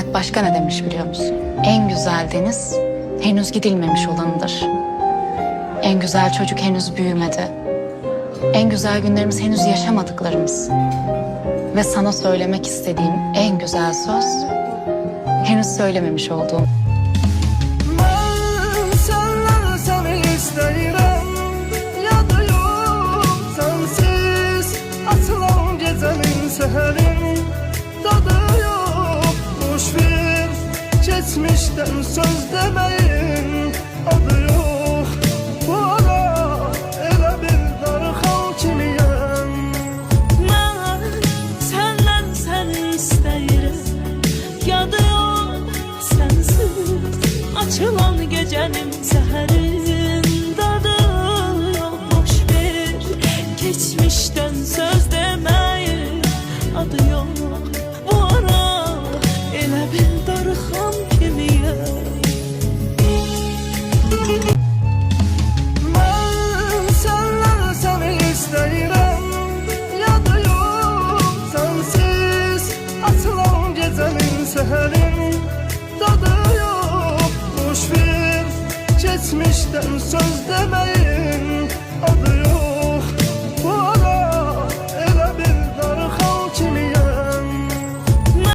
Atatürk başka ne demiş biliyor musun? En güzel deniz henüz gidilmemiş olanıdır. En güzel çocuk henüz büyümedi. En güzel günlerimiz henüz yaşamadıklarımız. Ve sana söylemek istediğim en güzel söz henüz söylememiş olduğum. Ben senden seni isteyirəm, yadı yok sensiz açılan gecenin seherin tadı yok. Boş ver geçmişten söz demeyin, adı yok. Bu ara elə bir darıxan kimiyəm. Ben senden seni isteyirəm, yadı yok sensiz açılan gecenin seherin tadı yok. Boş ver geçmişten söz demeyin, adı yok. Bu ara elə bir darıxan kimiyəm. Ben senden seni isteyirəm, yadı yok sensiz açılan gecenin seherin tadı yok. Boş ver geçmişten söz demeyin.